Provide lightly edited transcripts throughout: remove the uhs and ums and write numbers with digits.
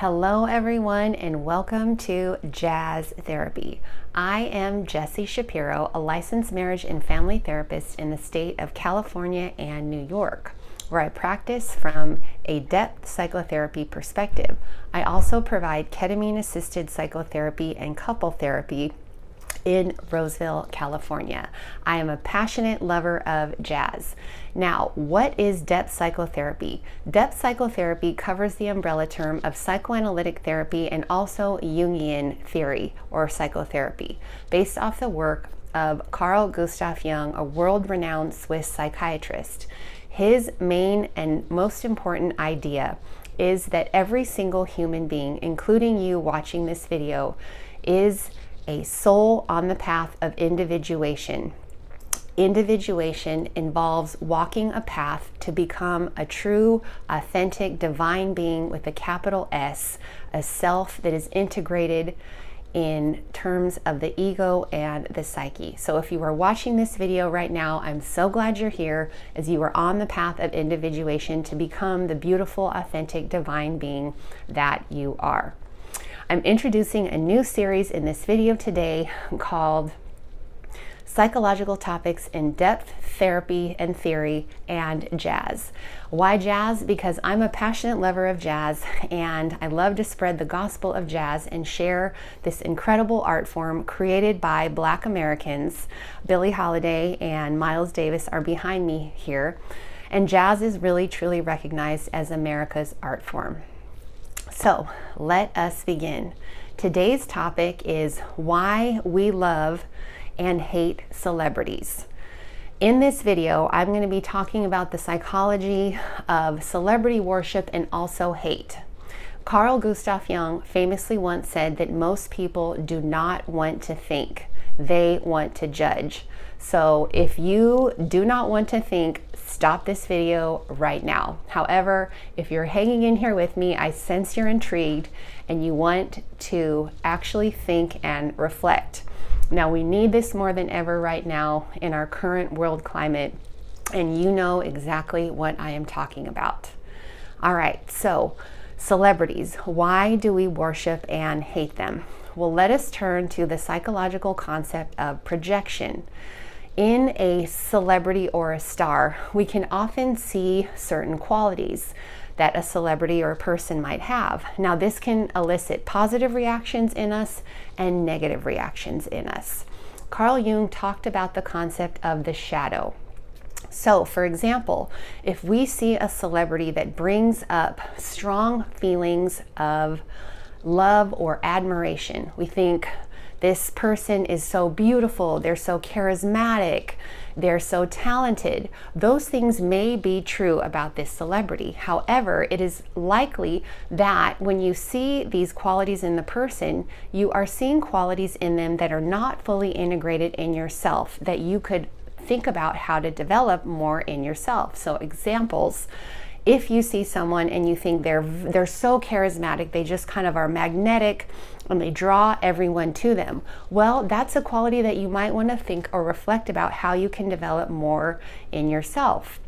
Hello everyone and welcome to Jazz Therapy. I am Jessie Shapiro, a licensed marriage and family therapist in the state of California and New York, where I practice from a depth psychotherapy perspective. I also provide ketamine-assisted psychotherapy and couple therapy in Roseville, California. I am a passionate lover of jazz. Now, what is depth psychotherapy? Depth psychotherapy covers the umbrella term of psychoanalytic therapy and also Jungian theory or psychotherapy, based off the work of Carl Gustav Jung, a world-renowned Swiss psychiatrist. His main and most important idea is that every single human being, including you watching this video, is a soul on the path of individuation. Individuation involves walking a path to become a true, authentic, divine being with a capital S, a self that is integrated in terms of the ego and the psyche. So if you are watching this video right now, I'm so glad you're here, as you are on the path of individuation to become the beautiful, authentic, divine being that you are. I'm introducing a new series in this video today called Psychological Topics in Depth Therapy and Theory and Jazz. Why jazz? Because I'm a passionate lover of jazz and I love to spread the gospel of jazz and share this incredible art form created by Black Americans. Billie Holiday and Miles Davis are behind me here, and jazz is really truly recognized as America's art form. So let us begin. Today's topic is why we love and hate celebrities. In this video, I'm going to be talking about the psychology of celebrity worship and also hate. Carl Gustav Jung famously once said that most people do not want to think, they want to judge. So if you do not want to think, stop this video right now. However, if you're hanging in here with me, I sense you're intrigued and you want to actually think and reflect. Now, we need this more than ever right now in our current world climate, and you know exactly what I am talking about. All right, so celebrities, why do we worship and hate them? Well, let us turn to the psychological concept of projection. In a celebrity or a star, we can often see certain qualities that a celebrity or a person might have. Now, this can elicit positive reactions in us and negative reactions in us. Carl Jung talked about the concept of the shadow. So, for example, if we see a celebrity that brings up strong feelings of love or admiration, we think, this person is so beautiful, they're so charismatic, they're so talented. Those things may be true about this celebrity. However, it is likely that when you see these qualities in the person, you are seeing qualities in them that are not fully integrated in yourself, that you could think about how to develop more in yourself. So examples, if you see someone and you think they're so charismatic, they just kind of are magnetic and they draw everyone to them, well, that's a quality that you might want to think or reflect about how you can develop more in yourself.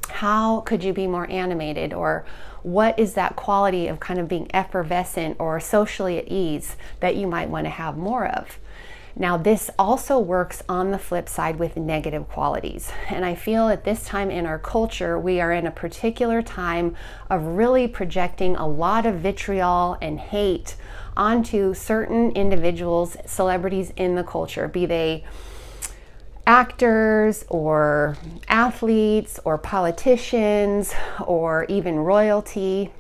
How could you be more animated, or what is that quality of kind of being effervescent or socially at ease that you might want to have more of? Now, this also works on the flip side with negative qualities. And I feel at this time in our culture, we are in a particular time of really projecting a lot of vitriol and hate onto certain individuals, celebrities in the culture, be they actors or athletes or politicians or even royalty.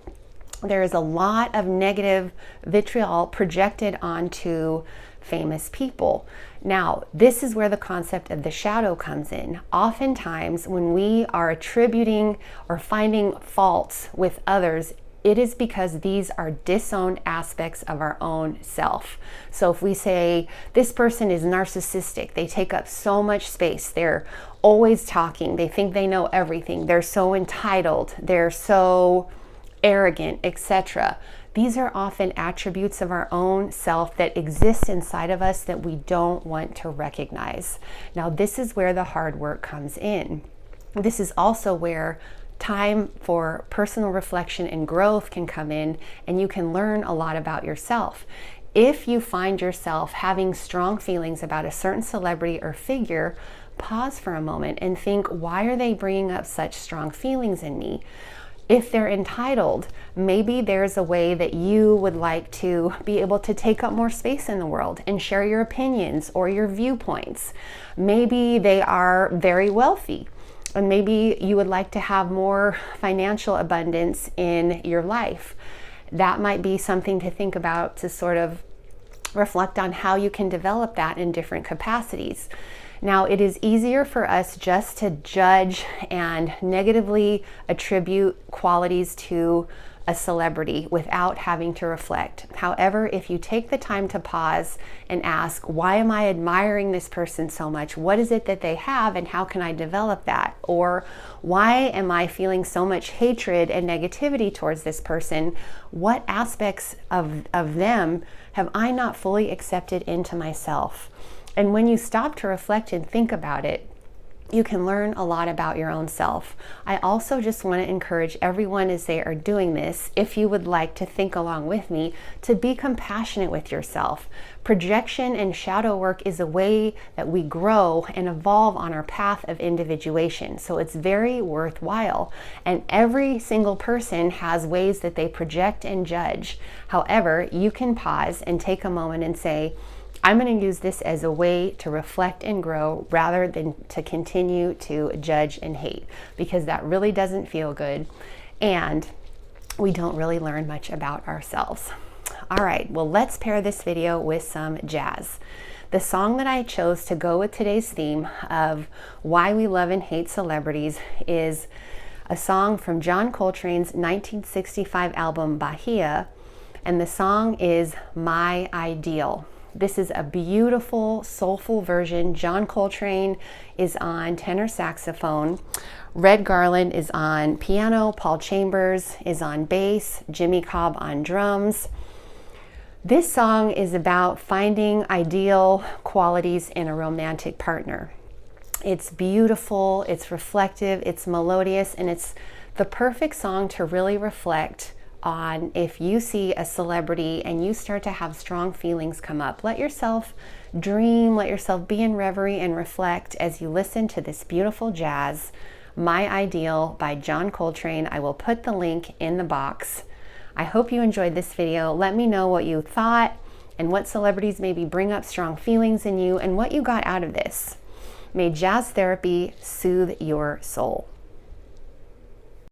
There is a lot of negative vitriol projected onto famous people. Now, this is where the concept of the shadow comes in. Oftentimes, when we are attributing or finding faults with others, it is because these are disowned aspects of our own self. So if we say this person is narcissistic, they take up so much space, they're always talking, they think they know everything, they're so entitled, they're so arrogant, etc. These are often attributes of our own self that exist inside of us that we don't want to recognize. Now, this is where the hard work comes in. This is also where time for personal reflection and growth can come in, and you can learn a lot about yourself. If you find yourself having strong feelings about a certain celebrity or figure, pause for a moment and think, why are they bringing up such strong feelings in me? If they're entitled, maybe there's a way that you would like to be able to take up more space in the world and share your opinions or your viewpoints. Maybe they are very wealthy, and maybe you would like to have more financial abundance in your life. That might be something to think about, to sort of reflect on how you can develop that in different capacities. Now, it is easier for us just to judge and negatively attribute qualities to a celebrity without having to reflect. However, if you take the time to pause and ask, why am I admiring this person so much? What is it that they have, and how can I develop that? Or why am I feeling so much hatred and negativity towards this person? What aspects of them have I not fully accepted into myself? And when you stop to reflect and think about it, you can learn a lot about your own self. I also just want to encourage everyone, as they are doing this, if you would like to think along with me, to be compassionate with yourself. Projection and shadow work is a way that we grow and evolve on our path of individuation. So it's very worthwhile. And every single person has ways that they project and judge. However, you can pause and take a moment and say, I'm going to use this as a way to reflect and grow rather than to continue to judge and hate, because that really doesn't feel good and we don't really learn much about ourselves. All right, well, let's pair this video with some jazz. The song that I chose to go with today's theme of why we love and hate celebrities is a song from John Coltrane's 1965 album Bahia, and the song is My Ideal. This is a beautiful, soulful version. John Coltrane is on tenor saxophone. Red Garland is on piano. Paul Chambers is on bass. Jimmy Cobb on drums. This song is about finding ideal qualities in a romantic partner. It's beautiful, it's reflective, it's melodious, and it's the perfect song to really reflect on if you see a celebrity and you start to have strong feelings come up. Let yourself dream, let yourself be in reverie and reflect as you listen to this beautiful jazz, My Ideal by John Coltrane. I will put the link in the box. I hope you enjoyed this video. Let me know what you thought and what celebrities maybe bring up strong feelings in you and what you got out of this. May jazz therapy soothe your soul.